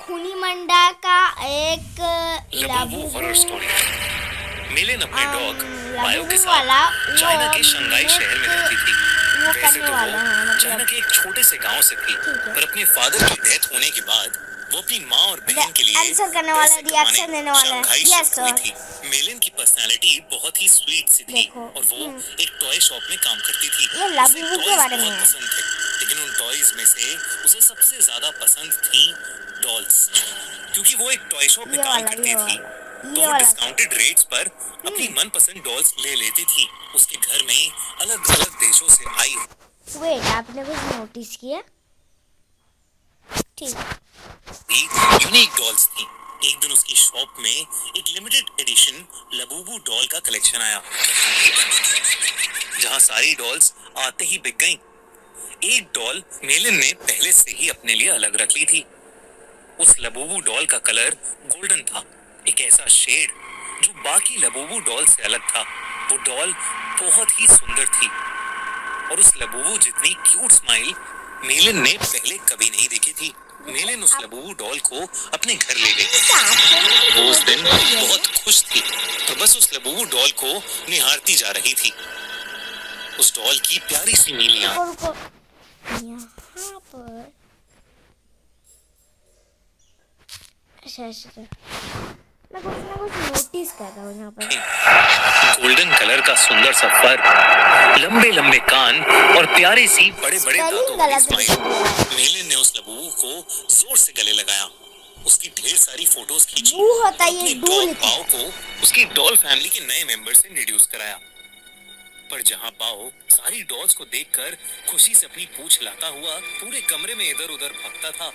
खूनी मंडा का एक लबूबू हॉरर स्टोरी। मिलेन अपने डॉग बायो के लबूबू वाला साथ चाइना के शंघाई शहर में रहती थी। वो वैसे करने तो वाला है वो चाइना मतलब के एक छोटे से गांव से थी, ठीक है। पर अपने फादर की डेथ होने के बाद वो अपनी माँ और बहन के लिए आंसर करने वाला पैसे रिएक्शन कमाने देने वाला है। शंघाई यस शिफ्ट हुई सर। थी। मिलेन की पर्सनालिटी बहुत ही स्वीट सी थी देखो, और वो एक टॉय शॉप में काम करती थी। ये उसे लबूबू के टॉयज बारे में बहुत है। पसंद थे, लेकिन उन टॉयज में से उसे सबसे ज्यादा पसंद थी डॉल्स, क्योंकि वो एक टॉय शॉप में काम करती थी। तो वो डिस्काउंटेड रेट्स पर अपनी मनपसंद डॉल्स ले लेती थी। उसके घर में अलग अलग देशों से आई वेट, आपने कुछ नोटिस किया? ठीक। यूनिक डॉल्स थी। एक दिन उसकी शॉप में एक लिमिटेड एडिशन लबूबू डॉल का कलेक्शन आया, जहां सारी डॉल्स आते ही बिक गईं। एक डॉल मेलिन ने पहले से ही अपने लिए अलग रख ली थी। उस लबूबू डॉल का कलर गोल्डन था, एक ऐसा शेड जो बाकी लबूबू डॉल से अलग था। वो डॉल बहुत ही सुंदर थी और उस लबूबू जितनी क्यूट स्माइल मेलिन ने पहले कभी नहीं देखी थी। मेलिन उस लबूबू डॉल को अपने घर ले गई। वो उस दिन बहुत खुश थी, तो बस उस लबूबू डॉल को निहारती जा रही थी। उस डॉल की प्यारी सी नीलियां यहाँ पर अच्छा मैं कुछ ना कुछ नोटिस कर रहा हूँ यहाँ पर। गोल्डन कलर का सुंदर सा फर, लंबे लंबे कान और प्यारी सी बड़े बड़े दांतों वाली स्माइल। मेलिन ने उस लबूबू को जोर से गले लगाया, उसकी ढेर सारी फोटोज खींची और अपने डॉग बाओ को उसकी डॉल फैमिली के नए मेंबर से इंट्रोड्यूस कराया। पर जहां बाओ सारी डॉल्स को देखकर खुशी से अपनी पूंछ हिलाता हुआ पूरे कमरे में इधर उधर भागता था,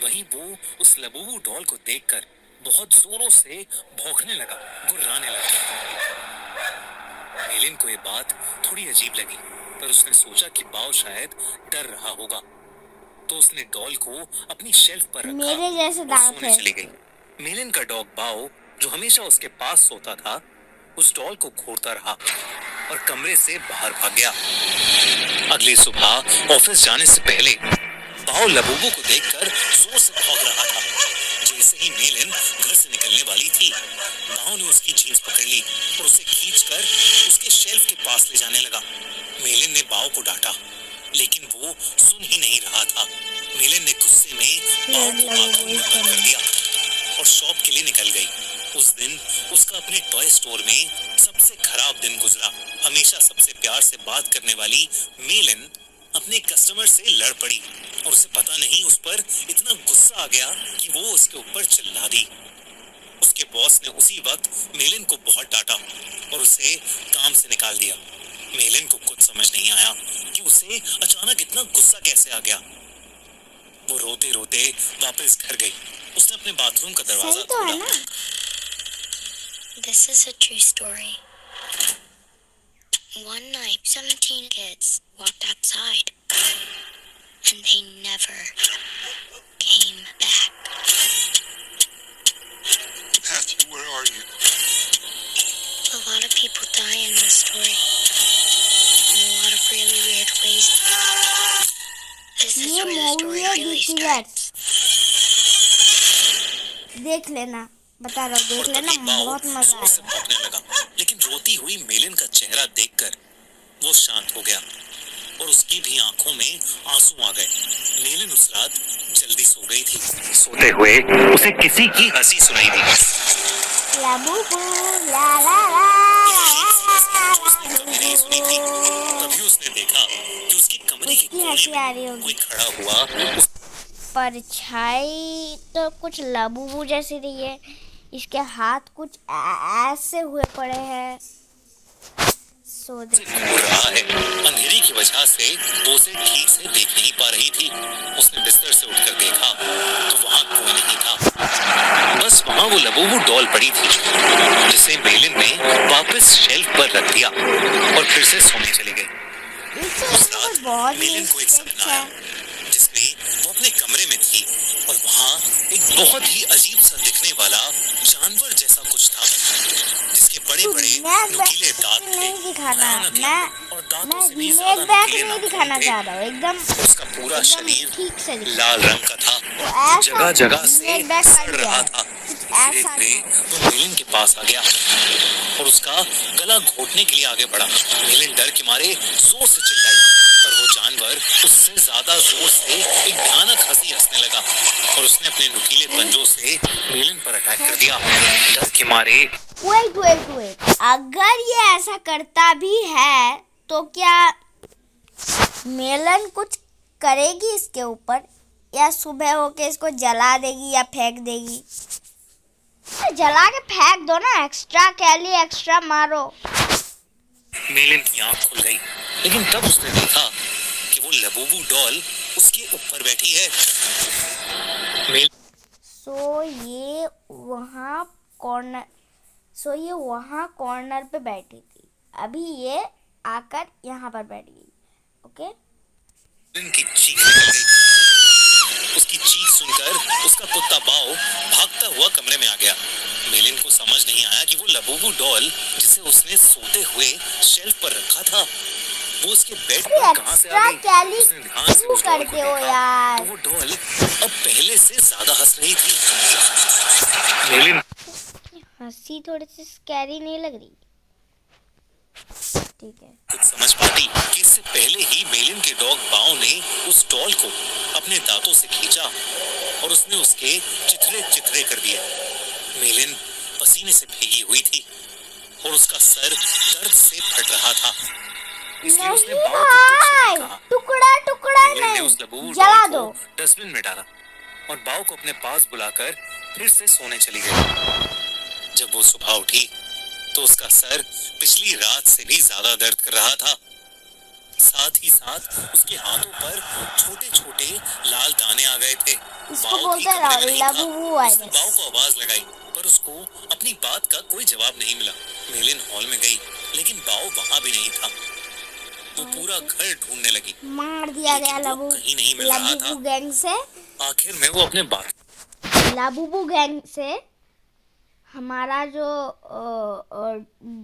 वहीं वो उस लबूबू डॉल को देखकर बहुत जोरों से भौंकने लगा, गुर्राने लगा। मेलिन को ये बात थोड़ी अजीब लगी, पर उसने सोचा कि बाओ शायद डर रहा होगा, तो उसने डॉल को अपनी शेल्फ पर रखा मेरे जैसे और दांत सोने है। चली गई। मेलिन का डॉग बाओ, जो हमेशा उसके पास सोता था, उस डॉल को घूरता रहा और कमरे से बाहर भाग गया। अगली सुबह ऑफिस जाने से पहले बाओ लबूबू को देखकर जोर से भौंक रहा था। जैसे ही मेलिन घर से निकलने वाली थी, बाओ ने उसकी जीन्स पकड़ ली और उसे खींचकर उसके शेल्फ के पास ले जाने लगा। मेलिन ने बाओ को डांटा, लेकिन वो सुन ही नहीं रहा था। मेलिन ने गुस्से में बाओ को आंखों में बंद कर दिया और शॉप के लिए निकल गई। उस दिन उसका अपने टॉय स्टोर में सबसे खराब दिन गुजरा। हमेशा सबसे प्यार से बात करने वाली मेलिन अपने कस्टमर से लड़ पड़ी और उसे पता नहीं उस पर इतना गुस्सा आ गया कि वो उसके ऊपर चिल्ला दी। उसके बॉस ने उसी वक्त मेलिन को बहुत डांटा और उसे काम से निकाल दिया। मेलिन को कुछ समझ नहीं आया कि उसे अचानक इतना गुस्सा कैसे आ गया। वो रोते रोते वापस घर गई। उसने अपने बाथरूम का दरवाजा खोला। This is a true story. One night, 17 kids walked outside, and they never came back. Matthew, where are you? A lot of people die in this story, in a lot of really weird ways. This is where the story really starts. देख लेना, बता रहा हूँ, देख लेना, बहुत मजा आएगा। लगा, लेकिन रोती हुई मेलिन का चेहरा देखकर वो शांत हो गया और उसकी भी आंखों में आंसू आ गए। मेलिन उस रात जल्दी सो गई थी। सोते हुए उसे किसी की हंसी सुनाई दी। लबूबू ला ला ला उसने कभी नहीं सुनी थी। तभी उसने देखा कि उसके कमरे के कोने में कोई खड़ा हुआ। परछाई तो कुछ लबूबू जैसी रही है, इसके हाथ कुछ ऐसे हुए पड़े हैं। रहा है। अंधेरी की वजह से वो उसे ठीक से देख नहीं पा रही थी। उसने बिस्तर से उठकर देखा तो वहाँ कोई नहीं था, बस वहाँ वो लबूबू डॉल पड़ी थी, जिसे मेलिन ने वापस शेल्फ पर रख दिया और फिर से सोने चली गई। उस रात मेलिन को एक सपना आया जिसमें वो अपने कमरे में थी और वहाँ एक बहुत ही अजीब सा दिखने वाला जानवर जैसा कुछ था, जिसके बड़े बड़े नुकीले दांत थे और दांतों से भी ज्यादा नुकीले नहीं दिखाना चाह रहा हूँ। एकदम उसका पूरा शरीर लाल रंग का था ऐसा जगह जगह से नेक बैग सड़ काट रहा गया। था। ऐसा धीरे धीरे वो मेलिन के पास आ गया और उसका गला घोटने के लिए आगे बढ़ा। मेलिन डर के मारे जोर से चिल्लाई, पर वो जानवर उससे ज्यादा जोर से एक भयानक हंसी हंसने लगा और उसने अपने नुकीले पंजों से मेलिन पर अटैक कर दिया। डर के मारे वेट, अगर ये ऐसा करता भी है तो क्या मेलन कुछ करेगी इसके ऊपर, या सुबह होके इसको जला देगी या फेंक देगी? जला के फेंक दो ना, एक्स्ट्रा कैली एक्स्ट्रा मारो। मेलिन की आंख खुल गई, लेकिन तब उसने देखा कि वो लबूबू डॉल उसके ऊपर बैठी है। सो ये वहाँ कॉर्नर पे बैठी थी, अभी ये आकर यहाँ पर बैठ गई। ओके, मेलिन की चीख निकल गई। उसकी चीख सुनकर उसका कुत्ता बाओ भागता हुआ कमरे में आ गया। मेलिन को समझ नहीं आया कि वो लबूबू डॉल जिसे उसने सोते हुए शेल्फ पर रखा था, वो उसके बेड पर कहां से आ गई। उसने ध्यान से उस डॉल को देखा तो वो डॉल अब पहले से ज्यादा हंस रही थी। मेलिन हंसी थोड़ी सी स्कैरी नहीं लग रही? ठीक है, कुछ समझ पाती कि इससे पहले ही मेलिन के डॉग बाओ ने उस डॉल को अपने दांतों से खींचा और उसने उसके चिथड़े चिथड़े कर दिए। मेलिन पसीने से भीगी हुई थी और उसका सर दर्द से फट रहा था, इसलिए उसने बाओ को कुछ नहीं कहा। टुकड़ा टुकड़ा मेलिन ने नहीं, उस लबूबू जला डॉल दो। को डस्टबिन में डाला और बाओ को अपने पास बुलाकर फिर से सोने चली गई। जब वो सुबह उठी तो उसका सर पिछली रात से भी ज्यादा दर्द कर रहा था। साथ ही साथ उसके हाथों पर छोटे छोटे लाल दाने आ गए थे। इसको बाओ भी बोलते कमरे में नहीं था। लबूबू उसने बाओ को आवाज लगाई, पर उसको अपनी बात का कोई जवाब नहीं मिला। मेलिन हॉल में गई, लेकिन बाओ वहां भी नहीं था। वो पूरा घर ढूंढने लगी, मार दिया गया लेकिन वो कहीं नहीं मिल रहा था। लबूबू गैंग से। आखिर में वो अपने बात लाबूबू गैंग से हमारा जो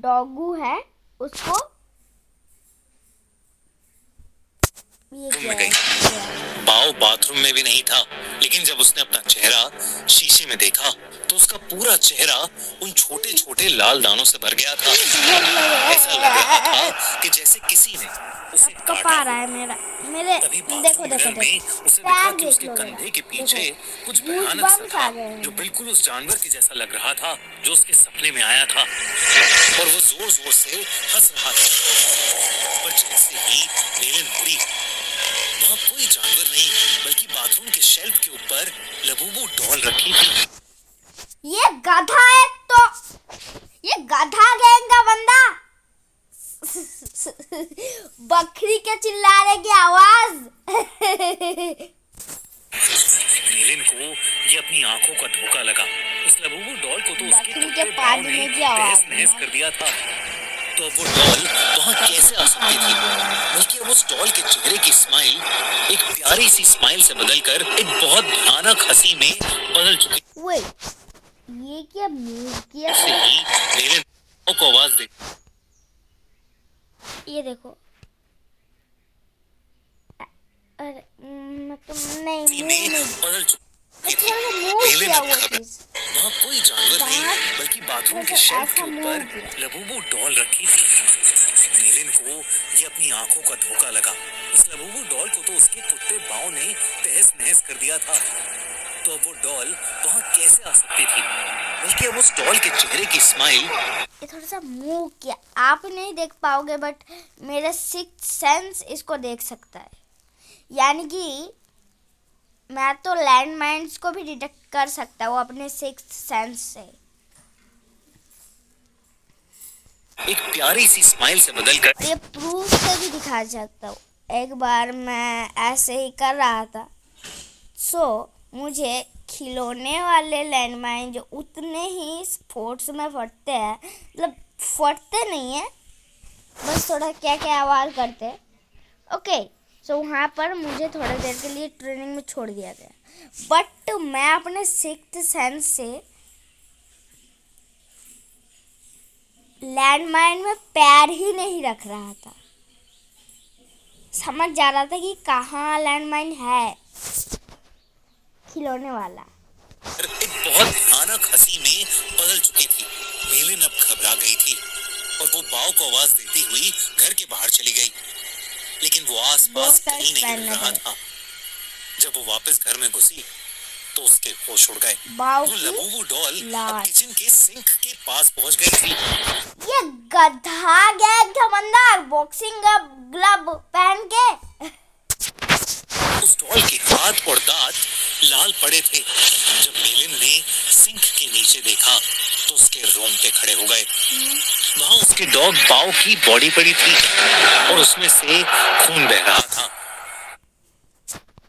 डॉगू है उसको ये बाथरूम क्या में गई। है? बाओ बाथरूम में भी नहीं था, लेकिन जब उसने अपना चेहरा शीशे में देखा तो उसका पूरा चेहरा उन छोटे छोटे लाल दानों से भर गया था। ऐसा लग रहा था कि जैसे किसी ने उसे कपा काटा। रहा है मेरे तभी देखो बाथरूम देखो मिरर में देखो, उसे देखा टैग कि देख उसके लो कंधे के देखो, पीछे कुछ गूज भयानक सा बम्स था, आ गए हैं। जो बिल्कुल उस जानवर के जैसा लग रहा था जो उसके सपने में आया था, और वो जोर जोर से हंस रहा था। पर जैसे ही मेलिन मुड़ी, वहाँ कोई जानवर नहीं बल्कि बाथरूम के शेल्फ के ऊपर लबूबू डॉल रखी थी। ये गधा है, तो ये गधा गैंग का बंदा बकरी के चिल्लाने की आवाज। मेलिन को ये अपनी आंखों का धोखा लगा। उस लबूबू डॉल को तो उसके बकरी के कुत्ते बाओ पादने ने की आवाज। तहस-नहस कर दिया था। तो अब वो डॉल वहाँ कैसे आ सकती थी? बल्कि अब उस डॉल के चेहरे की स्माइल एक प्यारी सी स्माइल से बदलकर एक बहुत भयानक हंसी में बदल चुकी। ये क्या मूव किया? ऐसे ही मेलिन को आवाज दी। ये देखो, अरे मतलब नहीं बदल चुकी थी। मूव मेलिन किया अब वो खबर, चीज। वहाँ कोई जानवर नहीं बल्कि बाथरूम के शेल्फ के ऊपर लबूबू डॉल रखी थी। मेलिन को ये अपनी आंखों का धोखा लगा। उस लबूबू डॉल को तो उसके कुत्ते बाओ ने तहस नहस कर दिया था। तो अब वो डॉल वहाँ कैसे आ सकती थी? बल्कि अब उस डॉल के चेहरे की स्माइल ये थोड़ा सा मूव किया, आप नहीं देख पाओगे बट मेरा सिक्स्थ सेंस इसको देख सकता है। यानी कि मैं तो लैंड माइन्स को भी डिटेक्ट कर सकता हूँ अपने सिक्स्थ सेंस से। एक प्यारी सी स्माइल से बदलकर ये प्रूफ से भी दिखा सकता हूँ। एक बार मैं ऐसे ही कर रहा था, मुझे खिलौने वाले लैंडमाइन जो उतने ही स्पोर्ट्स में फटते हैं, मतलब फटते नहीं है, बस थोड़ा क्या क्या आवाज़ करते हैं। ओके, वहाँ पर मुझे थोड़ी देर के लिए ट्रेनिंग में छोड़ दिया गया, बट मैं अपने सिक्स्थ सेंस से लैंडमाइन में पैर ही नहीं रख रहा था। समझ जा रहा था कि कहाँ लैंडमाइन है। खिलौने वाला। एक बहुत भयानक हंसी में बदल चुकी थी। मेलिन अब घबरा गई थी और वो बाव को आवाज देती हुई घर के बाहर चली गई, लेकिन वो आसपास कहीं नहीं मिल रहा था। जब वो वापस घर में घुसी तो उसके होश उड़ गए। बाव वो की लबूबू डॉल अब लाश। किचन के सिंक के पास पहुंच गई थी। ये गधा गैग धमंदार बॉक्सिंग ग्लव पहन के। उस डॉल के हाथ और दांत लाल पड़े थे। जब मेलिन ने सिंक के नीचे देखा तो उसके रोंगटे खड़े हो गए। वहां उसके डॉग बाव की बॉडी पड़ी थी और उसमें से खून बह रहा था।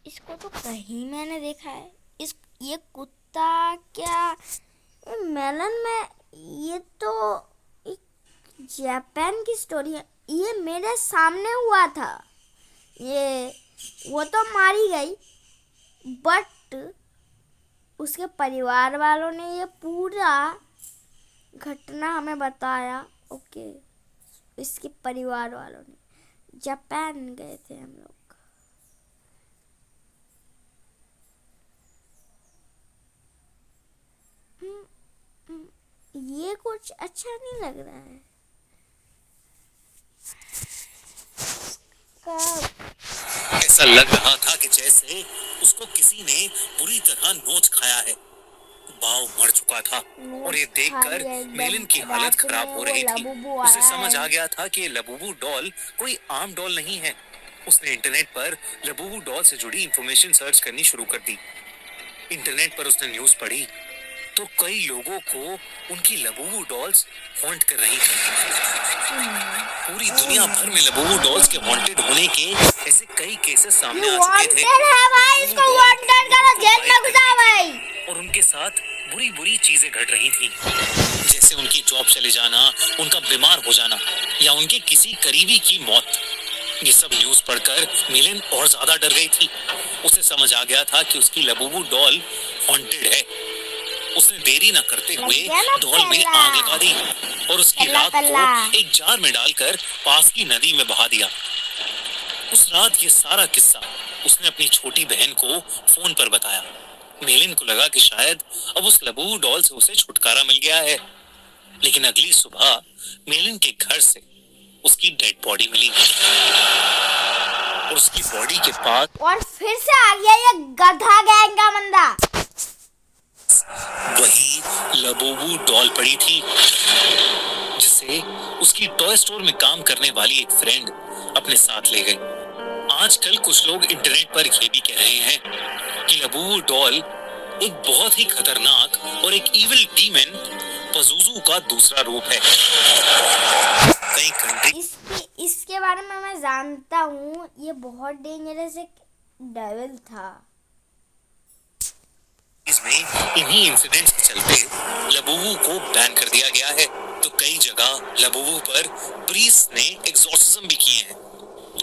इसको तो कहीं मैंने देखा है। ये कुत्ता क्या मेलन में, ये तो एक जापान की स्टोरी है। ये मेरे सामने हुआ था। वो तो मारी गई, बट उसके परिवार वालों ने ये पूरा घटना हमें बताया। ओके, इसके परिवार वालों ने जापान गए थे हम लोग। ये कुछ अच्छा नहीं लग रहा है। ऐसा लग रहा था कि जैसे उसको किसी ने बुरी तरह नोच खाया है। बाव मर चुका था और ये देखकर मेलिन की हालत खराब हो रही थी। उसे समझ आ गया था कि लबूबू डॉल कोई आम डॉल नहीं है। उसने इंटरनेट पर लबूबू डॉल से जुड़ी इंफॉर्मेशन सर्च करनी शुरू कर दी। इंटरनेट पर उसने न्यूज़ पढ़ी तो कई लोगों को उनकी लबूबू डॉल्स हॉन्ट कर रही थी। पूरी दुनिया भर में लबूबू डॉल्स के हॉन्टेड होने के ऐसे कई केसेस सामने आ चुके थे। है भाई, इसको वांटेड करो, जेल में घुसा भाई। और उनके साथ बुरी बुरी चीजें घट रही थी, जैसे उनकी जॉब चले जाना, उनका बीमार हो जाना या उनके किसी करीबी की मौत। ये सब न्यूज़ पढ़कर मेलिन और ज्यादा डर गई थी। उसे समझ आ गया था कि उसकी लबूबू डॉल हॉन्टेड है। उसने देरी न करते हुए डॉल में आग लगा दी और उसकी राख को एक जार में डालकर पास की नदी में बहा दिया। उस रात ये सारा किस्सा उसने अपनी छोटी बहन को फोन पर बताया। मेलिन को लगा कि शायद अब उस लबूबू डॉल से उसे छुटकारा मिल गया है, लेकिन अगली सुबह मेलिन के घर से उसकी डेड बॉडी मिली और उसकी बॉडी के पास और फिर से आ गया ये गधा गैंग का बंदा। वही लबूबू डॉल पड़ी थी, जिसे उसकी टॉय स्टोर में काम करने वाली एक फ्रेंड अपने साथ ले गई। आजकल कुछ लोग इंटरनेट पर ये भी कह रहे हैं कि लबूबू डॉल एक बहुत ही खतरनाक और एक इविल डीमन पज़ुज़ू का दूसरा रूप है। कई कंट्री इसके बारे में मैं जानता हूँ। ये बहुत डेंजरस एक डेविल था। इसमें इन्हीं इंसिडेंट्स के चलते लबूबू को बैन कर दिया गया है। तो कई जगह लबूबू पर प्रीस्ट ने एग्जॉर्सिज्म भी किए हैं।